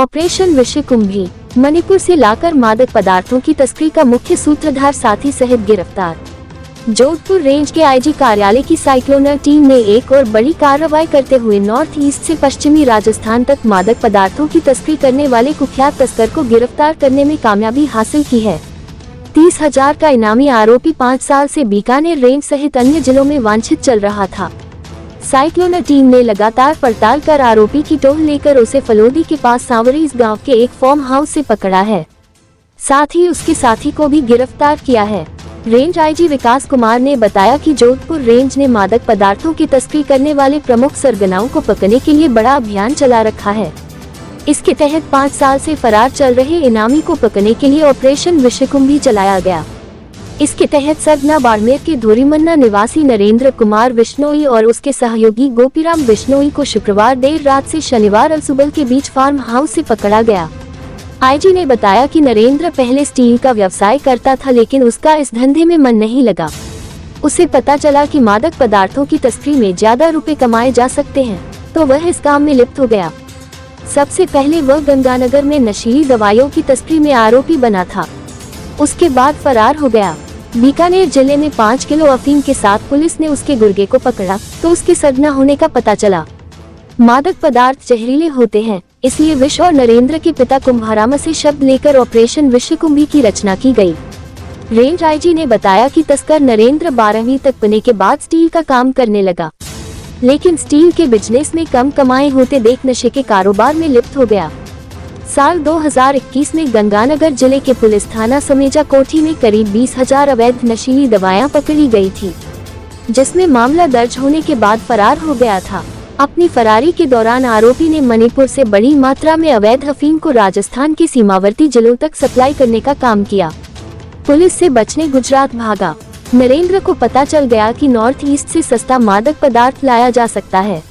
Operation विषकुंभी। Manipur से लाकर मादक पदार्थों की तस्करी का मुख्य सूत्रधार साथी सहित गिरफ्तार। जोधपुर रेंज के आईजी कार्यालय की साइक्लोनर टीम ने एक और बड़ी कार्रवाई करते हुए नॉर्थ ईस्ट से पश्चिमी राजस्थान तक मादक पदार्थों की तस्करी करने वाले कुख्यात तस्कर को गिरफ्तार करने में कामयाबी हासिल की है। 30,000 का इनामी आरोपी 5 साल से बीकानेर रेंज सहित अन्य जिलों में वांछित चल रहा था। साइक्लोनर टीम ने लगातार पड़ताल कर आरोपी की टोह लेकर उसे फलोदी के पास सांवरीज गांव के एक फार्म हाउस से पकड़ा है। साथ ही उसके साथी को भी गिरफ्तार किया है। रेंज आईजी विकास कुमार ने बताया कि जोधपुर रेंज ने मादक पदार्थों की तस्करी करने वाले प्रमुख सरगनाओं को पकड़ने के लिए बड़ा अभियान चला रखा है। इसके तहत 5 साल से फरार चल रहे इनामी को पकड़ने के लिए ऑपरेशन विषकुंभी चलाया गया। इसके तहत सरगना बाड़मेर के धोरीमन्ना निवासी नरेंद्र कुमार बिश्नोई और उसके सहयोगी गोपीराम बिश्नोई को शुक्रवार देर रात से शनिवार अलसुबह के बीच फार्म हाउस से पकड़ा गया। आईजी ने बताया कि नरेंद्र पहले स्टील का व्यवसाय करता था, लेकिन उसका इस धंधे में मन नहीं लगा। उसे पता चला कि मादक पदार्थों की तस्करी में ज्यादा रुपए कमाए जा सकते हैं, तो वह इस काम में लिप्त हो गया। सबसे पहले वह गंगानगर में नशीली दवाइयों की तस्करी में आरोपी बना था, उसके बाद फरार हो गया। बीकानेर जिले में 5 किलो अफीम के साथ पुलिस ने उसके गुर्गे को पकड़ा तो उसके सदना होने का पता चला। मादक पदार्थ जहरीले होते हैं, इसलिए विश और नरेंद्र के पिता कुंभाराम से शब्द लेकर ऑपरेशन विषकुंभी की रचना की गई। रेंज आईजी ने बताया कि तस्कर नरेंद्र 12वीं तक पढ़ने के बाद स्टील का काम करने लगा, लेकिन स्टील के बिजनेस में कम कमाई होते देख नशे के कारोबार में लिप्त हो गया। साल 2021 में गंगानगर जिले के पुलिस थाना समेजा कोठी में करीब 20,000 अवैध नशीली दवाएं पकड़ी गई थी, जिसमें मामला दर्ज होने के बाद फरार हो गया था। अपनी फरारी के दौरान आरोपी ने मणिपुर से बड़ी मात्रा में अवैध अफीम को राजस्थान के सीमावर्ती जिलों तक सप्लाई करने का काम किया। पुलिस से बचने गुजरात भागा। नरेंद्र को पता चल गया कि नॉर्थ ईस्ट से सस्ता मादक पदार्थ लाया जा सकता है।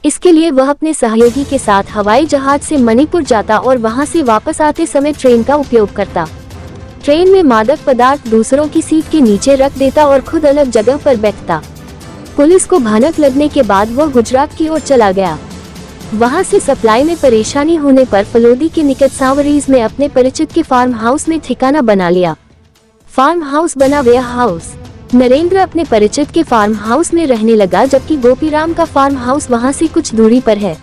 इसके लिए वह अपने सहयोगी के साथ हवाई जहाज से मणिपुर जाता और वहां से वापस आते समय ट्रेन का उपयोग करता। ट्रेन में मादक पदार्थ दूसरों की सीट के नीचे रख देता और खुद अलग जगह पर बैठता। पुलिस को भनक लगने के बाद वह गुजरात की ओर चला गया। वहां से सप्लाई में परेशानी होने पर फलोदी के निकट सांवरीज में अपने परिचित के फार्म हाउस में ठिकाना बना लिया। फार्म हाउस बना वेयर हाउस। नरेंद्र अपने परिचित के फार्म हाउस में रहने लगा, जबकि गोपीराम का फार्म हाउस वहां से कुछ दूरी पर है,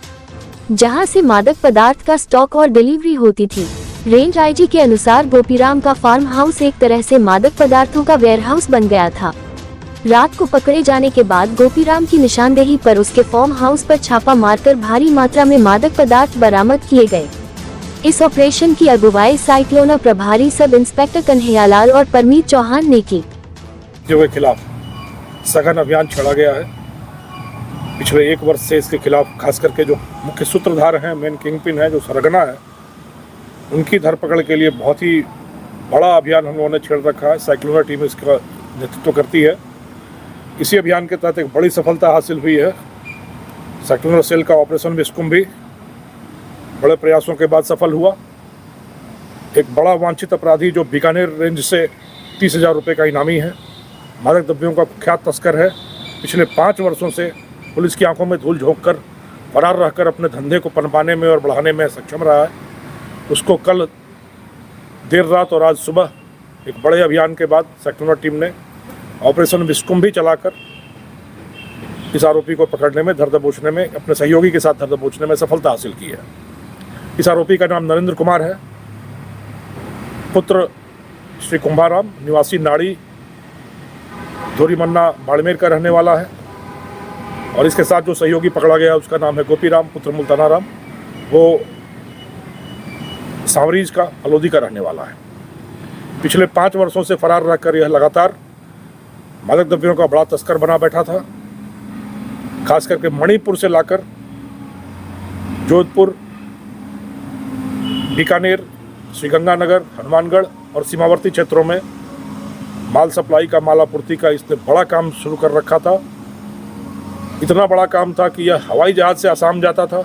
जहां से मादक पदार्थ का स्टॉक और डिलीवरी होती थी। रेंज आईजी के अनुसार गोपीराम का फार्म हाउस एक तरह से मादक पदार्थों का वेयर हाउस बन गया था। रात को पकड़े जाने के बाद गोपीराम की निशानदेही पर उसके फार्म हाउस पर छापा मारकर भारी मात्रा में मादक पदार्थ बरामद किए गए। इस ऑपरेशन की अगुवाई साइक्लोनर प्रभारी सब इंस्पेक्टर कन्हैयालाल और परमीत चौहान ने की। के खिलाफ सघन अभियान छेड़ा गया है। पिछले 1 वर्ष से इसके खिलाफ खास करके जो मुख्य सूत्रधार हैं, मेन किंगपिन है, जो सरगना है, उनकी धरपकड़ के लिए बहुत ही बड़ा अभियान हम लोगों ने छेड़ रखा है। साइक्लोनर टीम इसका नेतृत्व करती है। इसी अभियान के तहत एक बड़ी सफलता हासिल हुई है। साइक्लोनर सेल का ऑपरेशन विषकुंभी बड़े प्रयासों के बाद सफल हुआ। एक बड़ा वांछित अपराधी जो बीकानेर रेंज से 30,000 रुपये का इनामी है, मादक द्रव्यों का कुख्यात तस्कर है, पिछले 5 वर्षों से पुलिस की आंखों में धूल झोंक कर फरार रहकर अपने धंधे को पनपाने में और बढ़ाने में सक्षम रहा है। उसको कल देर रात और आज सुबह एक बड़े अभियान के बाद सेक्टोनर टीम ने ऑपरेशन विषकुंभी चलाकर इस आरोपी को पकड़ने में, धर दबोचने में, अपने सहयोगी के साथ धर दबोचने में सफलता हासिल की है। इस आरोपी का नाम नरेंद्र कुमार है, पुत्र श्री कुंभाराम, निवासी नाड़ी, धोरीमन्ना बाड़मेर का रहने वाला है। और इसके साथ जो सहयोगी पकड़ा गया उसका नाम है गोपीराम, पुत्र मुल्तानाराम, वो सांवरीज का फलोदी का रहने वाला है। पिछले 5 वर्षों से फरार रहकर यह लगातार मादक द्रव्यों का बड़ा तस्कर बना बैठा था। खास करके मणिपुर से लाकर जोधपुर, बीकानेर, श्रीगंगानगर, हनुमानगढ़ और सीमावर्ती क्षेत्रों में माल सप्लाई का, माल आपूर्ति का इसने बड़ा काम शुरू कर रखा था। इतना बड़ा काम था कि यह हवाई जहाज से आसाम जाता था,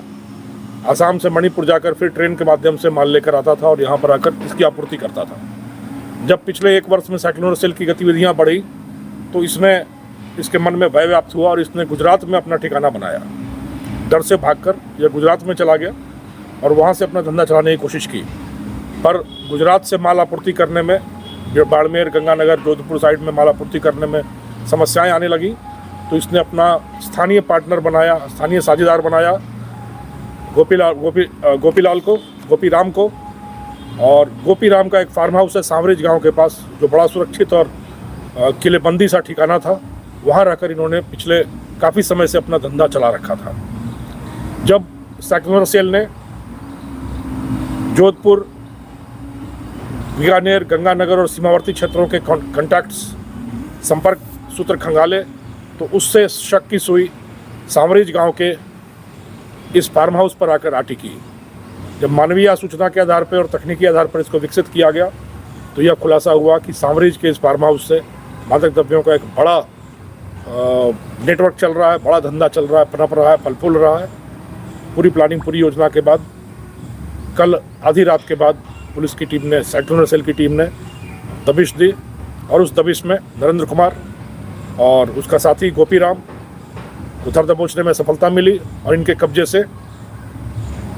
आसाम से मणिपुर जाकर फिर ट्रेन के माध्यम से माल लेकर आता था और यहाँ पर आकर इसकी आपूर्ति करता था। जब पिछले 1 वर्ष में साइक्लोनर सेल की गतिविधियाँ बढ़ी तो इसके मन में भय व्याप्त हुआ और इसने गुजरात में अपना ठिकाना बनाया। डर से भागकर यह गुजरात में चला गया और वहाँ से अपना धंधा चलाने की कोशिश की, पर गुजरात से माल आपूर्ति करने में, जो बाड़मेर, गंगानगर, जोधपुर साइड में माल आपूर्ति करने में समस्याएं आने लगी, तो इसने अपना स्थानीय पार्टनर बनाया, स्थानीय साझेदार बनाया गोपीराम को। और गोपीराम का एक फार्म हाउस है सांवरेज गांव के पास, जो बड़ा सुरक्षित और किलेबंदी सा ठिकाना था। वहाँ रहकर इन्होंने पिछले काफ़ी समय से अपना धंधा चला रखा था। जब साइक्लोनर सेल ने जोधपुर, बीकानेर, गंगानगर और सीमावर्ती क्षेत्रों के कॉन्टैक्ट्स, संपर्क सूत्र खंगाले, तो उससे शक की सुई सांवरेज गांव के इस फार्म हाउस पर आकर आटी की। जब मानवीय सूचना के आधार पर और तकनीकी आधार पर इसको विकसित किया गया, तो यह खुलासा हुआ कि सांवरेज के इस फार्म हाउस से मादक द्रव्यों का एक बड़ा नेटवर्क चल रहा है, बड़ा धंधा चल रहा है, पनप रहा है, फल फूल रहा है। पूरी प्लानिंग, पूरी योजना के बाद कल आधी रात के बाद पुलिस की टीम ने, साइक्लोनर सेल की टीम ने दबिश दी, और उस दबिश में नरेंद्र कुमार और उसका साथी गोपीराम को धर दबोचने में सफलता मिली, और इनके कब्जे से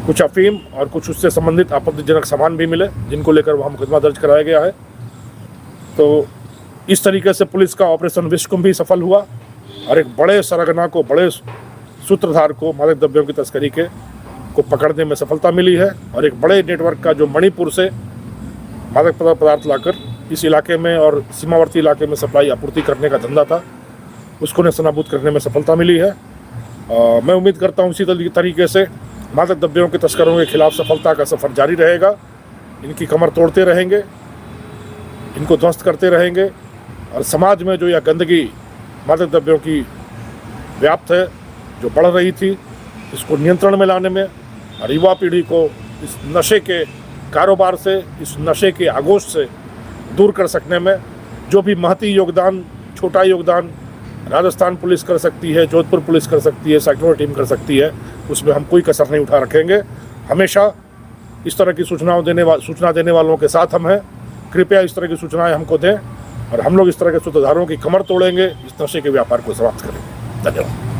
कुछ अफीम और कुछ उससे संबंधित आपत्तिजनक सामान भी मिले, जिनको लेकर वहाँ मुकदमा दर्ज कराया गया है। तो इस तरीके से पुलिस का ऑपरेशन विश्वकुंभ भी सफल हुआ, और एक बड़े सरगना को, बड़े सूत्रधार को मादक द्रव्यों की तस्करी को पकड़ने में सफलता मिली है। और एक बड़े नेटवर्क का, जो मणिपुर से मादक पदार्थ लाकर इस इलाके में और सीमावर्ती इलाके में सप्लाई आपूर्ति करने का धंधा था, उसको नेस्तनाबूद करने में सफलता मिली है। मैं उम्मीद करता हूँ इसी तरीके से मादक द्रव्यों के तस्करों के खिलाफ सफलता का सफ़र जारी रहेगा। इनकी कमर तोड़ते रहेंगे, इनको ध्वस्त करते रहेंगे, और समाज में जो यह गंदगी मादक द्रव्यों की व्याप्त है, जो बढ़ रही थी, इसको नियंत्रण में लाने में और युवा पीढ़ी को इस नशे के कारोबार से, इस नशे के आगोश से दूर कर सकने में जो भी महती योगदान, छोटा योगदान राजस्थान पुलिस कर सकती है, जोधपुर पुलिस कर सकती है, साइक्लोनर टीम कर सकती है, उसमें हम कोई कसर नहीं उठा रखेंगे। हमेशा इस तरह की सूचना देने वालों के साथ हम हैं। कृपया इस तरह की सूचनाएं हमको दें, और हम लोग इस तरह के सूत्रधारों की कमर तोड़ेंगे, इस नशे के व्यापार को समाप्त करेंगे। धन्यवाद।